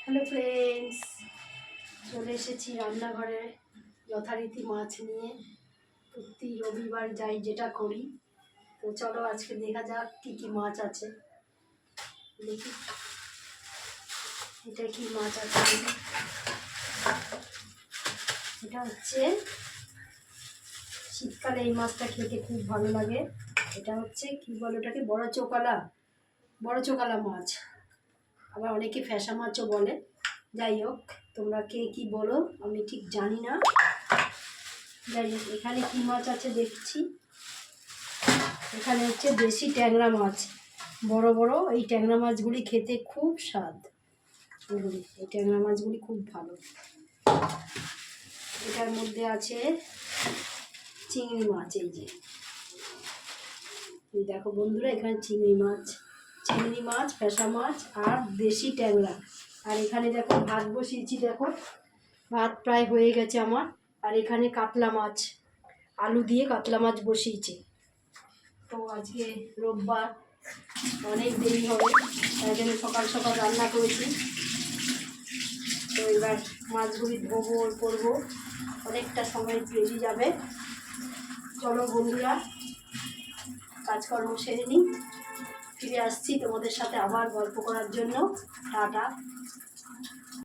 Hello friends, চলে এসেছি রান্নাঘরে যথারীতি মাছ নিয়ে। প্রতি রবিবার যাই যেটা করি। তো চলো আজকে দেখা যাক কী কী মাছ আছে। দেখি এটা কি মাছ আছে। এটা হচ্ছে শীতকালে এই মাছটা খেতে খুব ভালো লাগে। এটা হচ্ছে কি বলে ওটাকে, বড় চোকালা মাছ। আবার অনেকে ফ্যাসা মাছও বলে। যাই হোক, তোমরা কে কি বলো আমি ঠিক জানি না। যাই হোক, এখানে কী মাছ আছে দেখছি। এখানে হচ্ছে দেশি ট্যাংরা মাছ, বড় বড়। এই ট্যাংরা মাছগুলি খেতে খুব স্বাদ। এই ট্যাংরা মাছগুলি খুব ভালো। এটার মধ্যে আছে চিংড়ি মাছ। এই যে দেখো বন্ধুরা, এখানে চিংড়ি মাছ, ফ্যাসা মাছ আর দেশি ট্যাংরা। আর এখানে দেখো ভাত বসিয়েছি, দেখো ভাত প্রায় হয়ে গেছে আমার। আর এখানে কাতলা মাছ, আলু দিয়ে কাতলা মাছ বসিয়েছি। তো আজকে রোববার, অনেক দেরি হবে, তাই জন্য সকাল সকাল রান্না করেছি। তো এবার মাছগুলি ধোবো করবো, অনেকটা সময় বেরিয়ে যাবে। চলো বন্ধুরা, কাজকর্ম সেরে নিই, ফিরে আসছি তোমাদের সাথে আবার গল্প করার জন্য। টাটা।